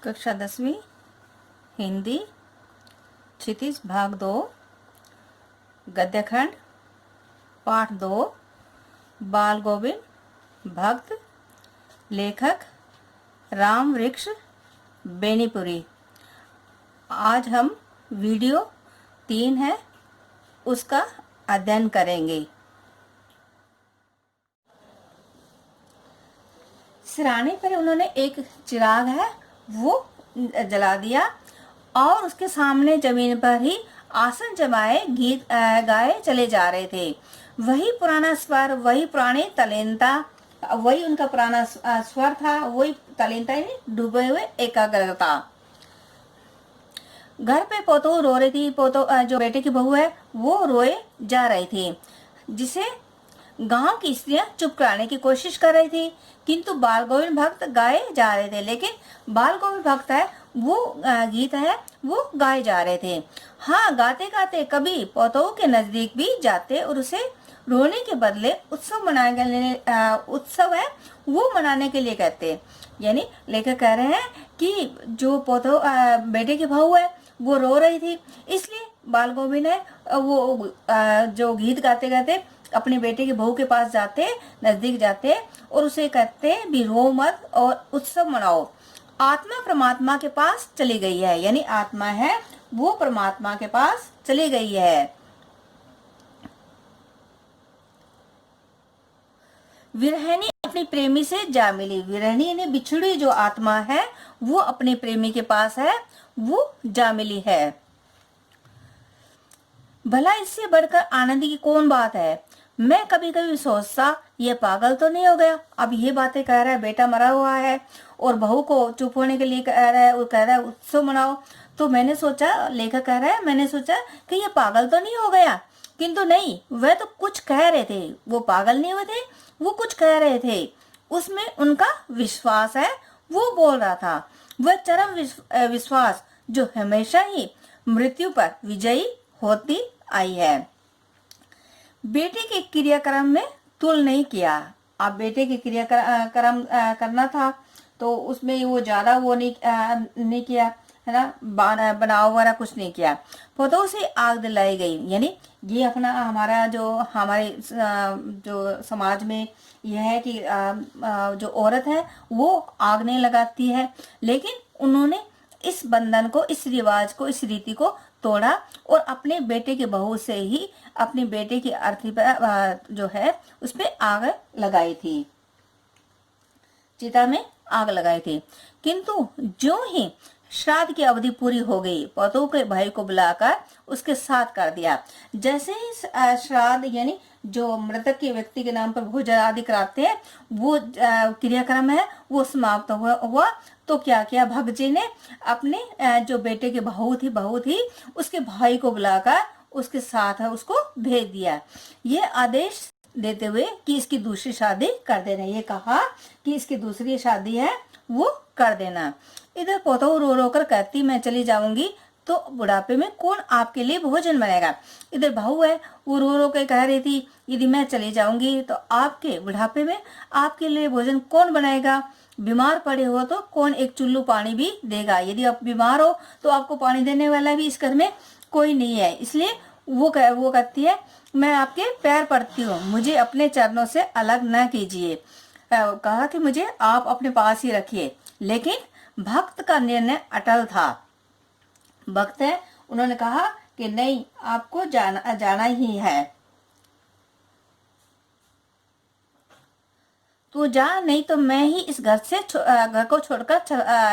कक्षा 10वीं हिंदी क्षितिज भाग 2 गद्यखंड पाठ 2 बाल गोविंद भक्त लेखक राम वृक्ष बेनीपुरी। आज हम वीडियो 3 है उसका अध्ययन करेंगे। सिराने पर उन्होंने एक चिराग है वो जला दिया और उसके सामने जमीन पर ही आसन जमाए गीत गाए चले जा रहे थे। वही पुराना स्वर, वही पुरानी तलीनता, वही उनका पुराना स्वर था, वही तलीनता यानी डूबे हुए एकाग्रता। घर पे पोतो रो रही थी। पोतो जो बेटे की बहू है वो रोए जा रही थी, जिसे गांव की स्त्रियां चुप कराने की कोशिश कर रही थी, किंतु बाल गोविंद भक्त गाए जा रहे थे। लेकिन बाल गोविंद भक्त है वो गीत है वो गाए जा रहे थे। हाँ, गाते गाते कभी पौतों के नजदीक भी जाते और उसे रोने के बदले उत्सव है वो मनाने के लिए कहते। यानी लेखक कह रहे हैं कि जो पौधों बेटे की बहू है वो रो रही थी, इसलिए बाल गोविंद है वो जो गीत गाते गाते अपने बेटे के बहू के पास जाते, नजदीक जाते और उसे कहते भी रो मत और उत्सव मनाओ। आत्मा परमात्मा के पास चली गई है, यानी आत्मा है वो परमात्मा के पास चली गई है। विरहिणी अपनी प्रेमी से जा मिली। विरहिणी यानी बिछड़ी जो आत्मा है वो अपने प्रेमी के पास है वो जा मिली है। भला इससे बढ़कर आनंद की कौन बात है। मैं कभी कभी सोचता ये पागल तो नहीं हो गया, अब ये बातें कह रहा है, बेटा मरा हुआ है और बहू को चुप होने के लिए कह रहा है, वो कह रहा है उत्सव मनाओ। तो मैंने सोचा, लेखक कह रहा है, मैंने सोचा कि ये पागल तो नहीं हो गया, किंतु नहीं, वह तो कुछ कह रहे थे। वो पागल नहीं हुए थे, वो कुछ कह रहे थे, उसमें उनका विश्वास है वो बोल रहा था। वह चरम विश्वास जो हमेशा ही मृत्यु पर विजयी होती आई है। बेटे के क्रियाक्रम में तुल नहीं किया। अब बेटे के क्रियाक्रम करना था तो उसमें वो ज्यादा वो नहीं किया है ना, बनाव वगैरह कुछ नहीं किया। पौधों से आग दिलाई गई, यानी ये अपना हमारा जो हमारे जो समाज में यह है कि जो औरत है वो आग नहीं लगाती है, लेकिन उन्होंने इस बंधन को, इस रिवाज को, इस रीति को तोड़ा और अपने बेटे के बहू से ही अपने बेटे की अर्थी पर जो है उस पे आग लगाई थी, चिता में आग लगाई थी। किंतु जो ही श्राद्ध की अवधि पूरी हो गई, पौतों के भाई को बुलाकर उसके साथ कर दिया। जैसे ही श्राद्ध यानी जो मृतक के व्यक्ति के नाम पर भोजन आदि कराते हैं वो क्रियाक्रम है वो समाप्त हुआ तो क्या किया, भक्त जी ने अपने जो बेटे की बहू थी उसके भाई को बुलाकर उसके साथ है उसको भेज दिया। ये आदेश देते हुए कि इसकी दूसरी शादी कर देना, ये कहा कि इसकी दूसरी शादी है वो कर देना। इधर पोतो रो रो कर कहती मैं चली जाऊंगी तो बुढ़ापे में कौन आपके लिए भोजन बनाएगा। इधर बहू है वो रो रो के कह रही थी यदि मैं चली जाऊंगी तो आपके बुढ़ापे में आपके लिए भोजन कौन बनाएगा। बीमार पड़े हो तो कौन एक चुल्लू पानी भी देगा। यदि आप बीमार हो तो आपको पानी देने वाला भी इस घर में कोई नहीं है, इसलिए वो कहती है मैं आपके पैर पड़ती हूँ, मुझे अपने चरणों से अलग न कीजिए। कहा कि मुझे आप अपने पास ही रखिए। लेकिन भक्त का निर्णय अटल था। भक्त है उन्होंने कहा कि नहीं, आपको जाना ही है, तू जा, नहीं तो मैं ही इस घर को छोड़कर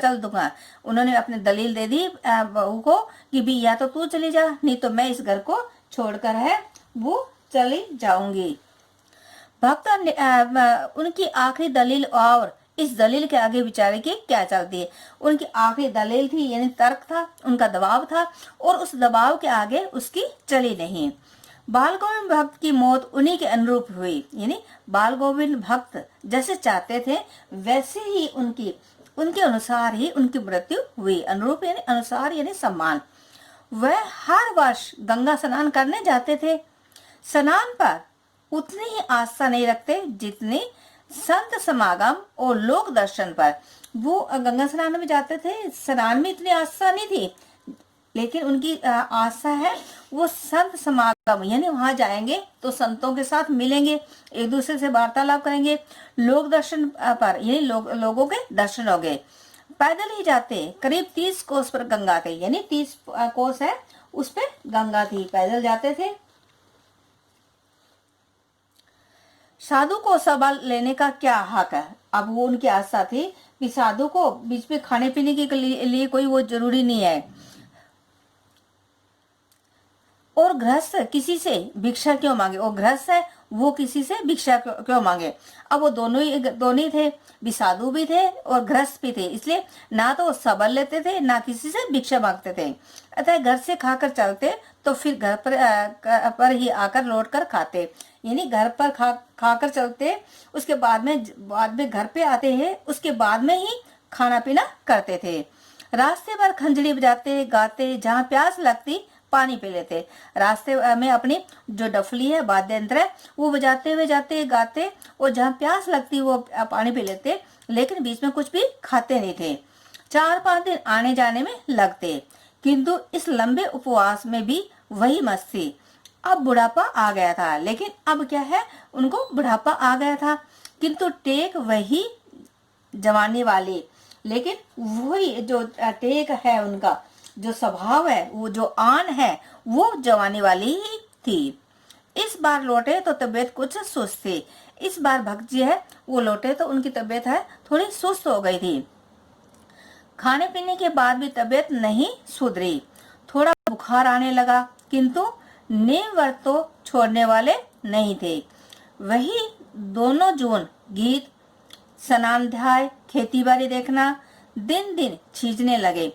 चल दूंगा। उन्होंने अपनी दलील दे दी बहू को कि भी या तो तू चली जा, नहीं तो मैं इस घर को छोड़कर है वो चली जाऊंगी। भक्त उनकी आखिरी दलील और इस दलील के आगे विचारे की क्या चलती है। उनकी आखिरी दलील थी यानी तर्क था, उनका दबाव था और उस दबाव के आगे उसकी चली नहीं। बाल गोविंद भक्त की मौत उन्हीं के अनुरूप हुई, यानी बाल गोविंद भक्त जैसे चाहते थे वैसे ही उनके अनुसार ही उनकी मृत्यु हुई। अनुरूप यानी अनुसार यानी सम्मान। वह हर वर्ष गंगा स्नान करने जाते थे। स्नान पर उतनी ही आस्था नहीं रखते जितनी संत समागम और लोक दर्शन पर। वो गंगा स्नान में जाते थे, स्नान में इतनी आस्था नहीं थी, लेकिन उनकी आस्था है वो संत समागम, यानी वहां जाएंगे तो संतों के साथ मिलेंगे, एक दूसरे से वार्तालाप करेंगे, लोक दर्शन पर, यानी लोगों के दर्शन हो गए। पैदल ही जाते, करीब 30 कोस पर गंगा थी, यानी 30 कोस है उस पे गंगा थी, पैदल जाते थे। साधु को सवाल लेने का क्या हक है? अब वो उनकी आस्था थी कि साधु को बीच में खाने पीने के लिए कोई वो जरूरी नहीं है, और गृहस्थ किसी से भिक्षा क्यों मांगे, वो गृहस्थ है वो किसी से भिक्षा क्यों मांगे। अब वो दोनों ही थे, भी साधु भी थे और गृहस्थ भी थे, इसलिए ना तो वो सबल लेते थे ना किसी से भिक्षा मांगते थे। अतः घर से खाकर चलते तो फिर घर पर ही आकर लौट कर खाते, यानी घर पर खाकर चलते, उसके बाद में घर पे आते हैं, उसके बाद में ही खाना पीना करते थे। रास्ते पर खंजड़ी बजाते गाते, जहाँ प्यास लगती पानी पी लेते। रास्ते में अपनी जो डफली है, वाद्य यंत्र है, वो बजाते हुए जाते गाते, और जहाँ प्यास लगती वो पानी पी लेते, लेकिन बीच में कुछ भी खाते नहीं थे। 4-5 दिन आने जाने में लगते, किंतु इस लंबे उपवास में भी वही मस्ती। अब बुढ़ापा आ गया था, लेकिन अब क्या है, उनको बुढ़ापा आ गया था, किंतु टेक वही जवानी वाली, लेकिन वही जो टेक है, उनका जो स्वभाव है, वो जो आन है, वो जवानी वाली ही थी। इस बार लौटे तो तबीयत कुछ सुस्त थी। इस बार भक्त जी है वो लौटे तो उनकी तबीयत है थोड़ी सुस्त हो गई थी। खाने पीने के बाद भी तबीयत नहीं सुधरी, थोड़ा बुखार आने लगा, किंतु नेम व्रत तो छोड़ने वाले नहीं थे। वही दोनों जून गीत, स्नानाध्याय, खेती बाड़ी देखना दिन दिन छींचने लगे,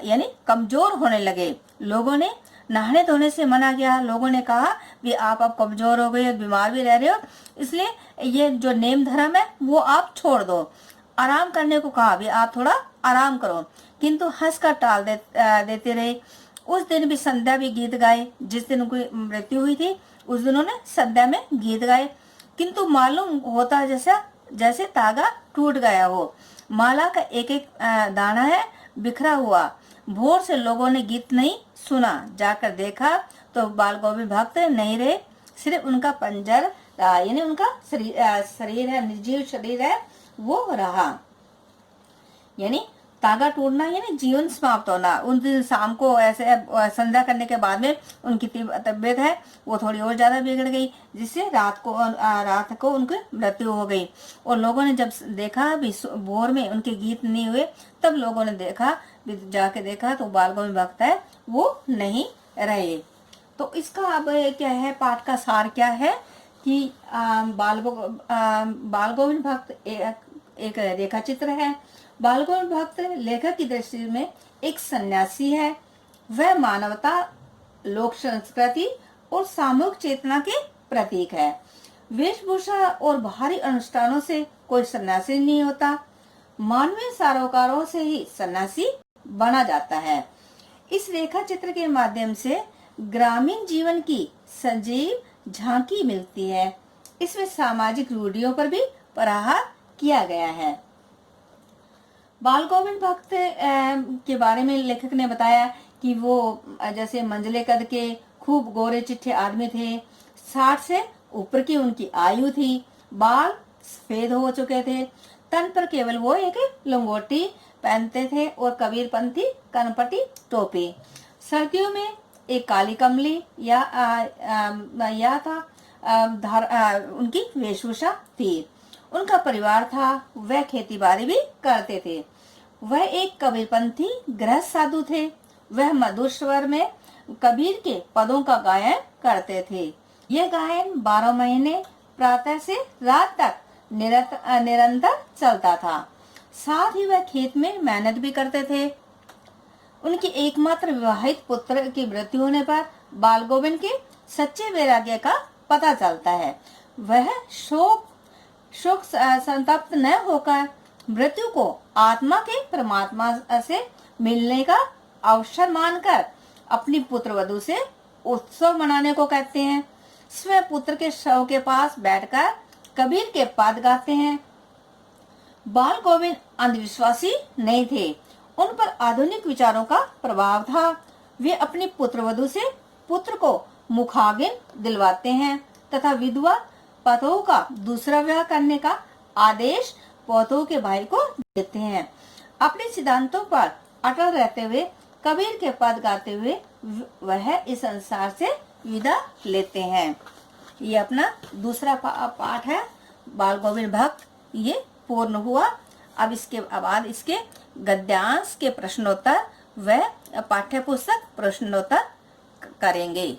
यानी कमजोर होने लगे। लोगों ने नहाने धोने से मना किया, लोगों ने कहा कि आप अब कमजोर हो गए, बीमार भी रह रहे हो, इसलिए ये जो नेम धर्म है वो आप छोड़ दो। आराम करने को कहा, भी आप थोड़ा आराम करो, किंतु हंस कर टाल देते रहे। उस दिन भी संध्या भी गीत गाए, जिस दिन उनकी मृत्यु हुई थी उस दिन उन्होंने संध्या में गीत गाए, किंतु मालूम होता जैसे तागा टूट गया हो। माला का एक एक दाना है बिखरा हुआ। भोर से लोगों ने गीत नहीं सुना, जाकर देखा तो बाल गोविंद भक्त नहीं रहे, सिर्फ उनका पंजर, यानी उनका शरीर है, निर्जीव शरीर है, वो रहा। यानी तागा टूटना यानी जीवन समाप्त होना। उन दिन शाम को ऐसे संध्या करने के बाद में उनकी तबीयत है वो थोड़ी और ज्यादा बिगड़ गई, जिससे रात को उनकी मृत्यु हो गई। और लोगों ने जब देखा भी भोर में उनके गीत नहीं हुए, तब लोगों ने जाके देखा तो बाल गोविंद भक्त है वो नहीं रहे। तो इसका अब क्या है, पाठ का सार क्या है कि बाल गोविंद भक्त एक रेखा चित्र है। बाल गोविंद भक्त लेखक की दृष्टि में एक सन्यासी है। वह मानवता, लोक संस्कृति और सामूहिक चेतना के प्रतीक है। वेशभूषा और बाहरी अनुष्ठानों से कोई सन्यासी नहीं होता, मानवीय सरोकारों से ही सन्यासी बना जाता है। इस रेखा चित्र के माध्यम से ग्रामीण जीवन की सजीव झांकी मिलती है। इसमें सामाजिक रूढ़ियों पर भी प्रहार किया गया है। बाल गोविंद भक्त के बारे में लेखक ने बताया कि वो जैसे मंझले कद के खूब गोरे चिट्ठे आदमी थे, 60 से ऊपर की उनकी आयु थी, बाल सफेद हो चुके थे, तन पर केवल वो एक लंगोटी पहनते थे और कबीरपंथी कनपटी टोपी। सर्दियों में एक काली कमली या उनकी वेशभूषा थी। उनका परिवार था, वह खेती बाड़ी भी करते थे। वह एक कबीरपंथी गृहस्थ साधु थे। वह मधुर स्वर में कबीर के पदों का गायन करते थे। यह गायन 12 महीने प्रातः से रात तक निरंतर चलता था। साथ ही वह खेत में मेहनत भी करते थे। उनके एकमात्र विवाहित पुत्र की मृत्यु होने पर बाल गोविंद के सच्चे वैराग्य का पता चलता है। वह शोक संतप्त न होकर मृत्यु को आत्मा के परमात्मा से मिलने का अवसर मानकर अपनी पुत्र वधू से उत्सव मनाने को कहते हैं। स्वयं पुत्र के शव के पास बैठकर कबीर के पद गाते हैं। बाल गोविंद अंधविश्वासी नहीं थे, उन पर आधुनिक विचारों का प्रभाव था। वे अपनी पुत्रवधू से पुत्र को मुखाग्नि दिलवाते हैं तथा विधवा पतोह का दूसरा विवाह करने का आदेश पतोह के भाई को देते हैं। अपने सिद्धांतों पर अटल रहते हुए कबीर के पद गाते हुए वह इस संसार से विदा लेते हैं। ये अपना दूसरा पाठ है, बाल गोविंद भक्त, ये पूर्ण हुआ। अब इसके बाद इसके गद्यांश के प्रश्नोत्तर व पाठ्य पुस्तक प्रश्नोत्तर करेंगे।